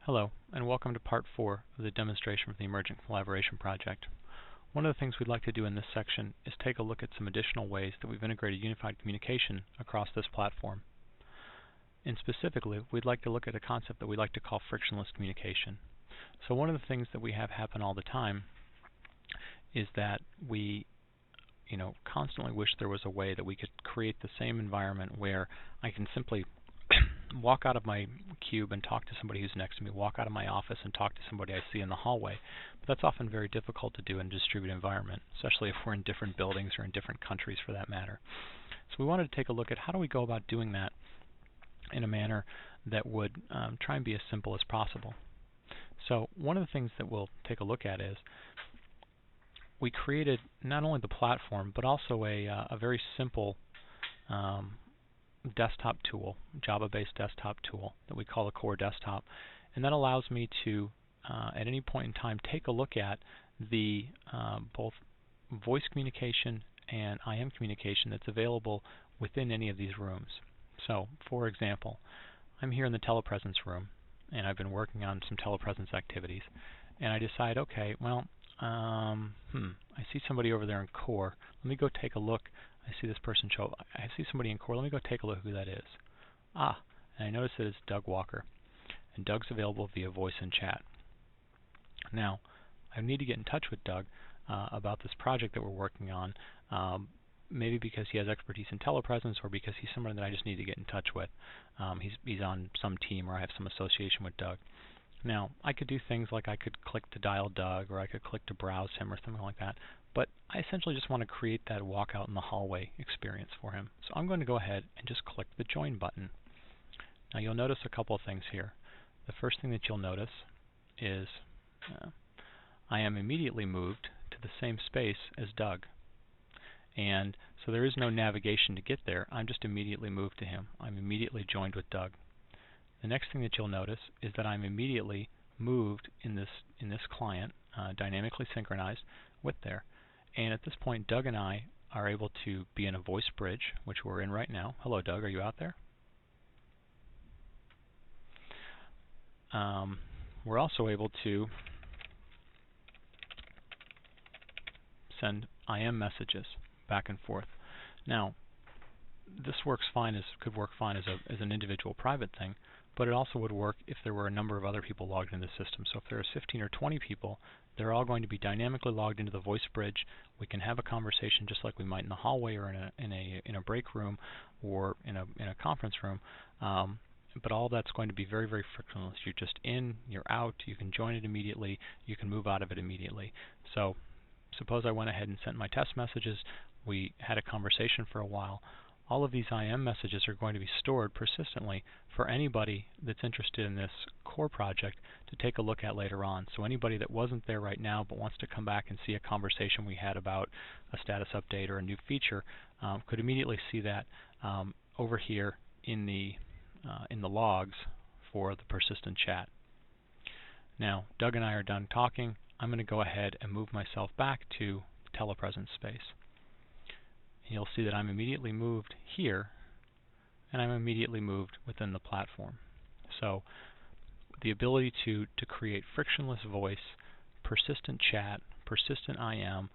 Hello, and welcome to Part 4 of the demonstration for the Emergent Collaboration Project. One of the things we'd like to do in this section is take a look at some additional ways that we've integrated unified communication across this platform. And specifically, we'd like to look at a concept that we like to call frictionless communication. So one of the things that we have happen all the time is that we constantly wish there was a way that we could create the same environment where I can simply walk out of my cube and talk to somebody who's next to me, walk out of my office and talk to somebody I see in the hallway. But that's often very difficult to do in a distributed environment, especially if we're in different buildings or in different countries for that matter. So we wanted to take a look at how do we go about doing that in a manner that would try and be as simple as possible. So one of the things that we'll take a look at is we created not only the platform, but also a very simple desktop tool, Java-based desktop tool that we call a core desktop. And that allows me to, at any point in time, take a look at the both voice communication and IM communication that's available within any of these rooms. So, for example, I'm here in the telepresence room, and I've been working on some telepresence activities. And I decide, okay, well, I see somebody over there in core. Let me go take a look. I see this person show up. I see somebody in core. Let me go take a look who that is. And I notice that it's Doug Walker. And Doug's available via voice and chat. Now, I need to get in touch with Doug about this project that we're working on, maybe because he has expertise in telepresence or because he's someone that I just need to get in touch with. He's on some team or I have some association with Doug. Now, I could do things like I could click to dial Doug, or I could click to browse him, or something like that. But I essentially just want to create that walk out in the hallway experience for him. So I'm going to go ahead and just click the Join button. Now you'll notice a couple of things here. The first thing that you'll notice is I am immediately moved to the same space as Doug. And so there is no navigation to get there. I'm just immediately moved to him. I'm immediately joined with Doug. The next thing that you'll notice is that I'm immediately moved in this client, dynamically synchronized with there. And at this point, Doug and I are able to be in a voice bridge, which we're in right now. Hello, Doug. Are you out there? We're also able to send IM messages back and forth. Now, this could work fine as an individual private thing, but it also would work if there were a number of other people logged into the system. So if there are 15 or 20 people, they're all going to be dynamically logged into the voice bridge. We can have a conversation just like we might in the hallway or in a break room or in a conference room. But all that's going to be very, very frictionless. You're just in, you're out, you can join it immediately, you can move out of it immediately. So suppose I went ahead and sent my test messages, we had a conversation for a while. All of these IM messages are going to be stored persistently for anybody that's interested in this core project to take a look at later on. So anybody that wasn't there right now but wants to come back and see a conversation we had about a status update or a new feature could immediately see that over here in the logs for the persistent chat. Now, Doug and I are done talking. I'm going to go ahead and move myself back to the telepresence space. You'll see that I'm immediately moved here, and I'm immediately moved within the platform. So the ability to create frictionless voice, persistent chat, persistent IM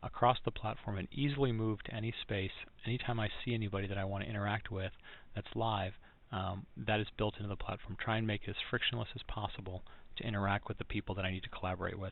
across the platform and easily move to any space anytime I see anybody that I want to interact with that's live, that is built into the platform. Try and make it as frictionless as possible to interact with the people that I need to collaborate with.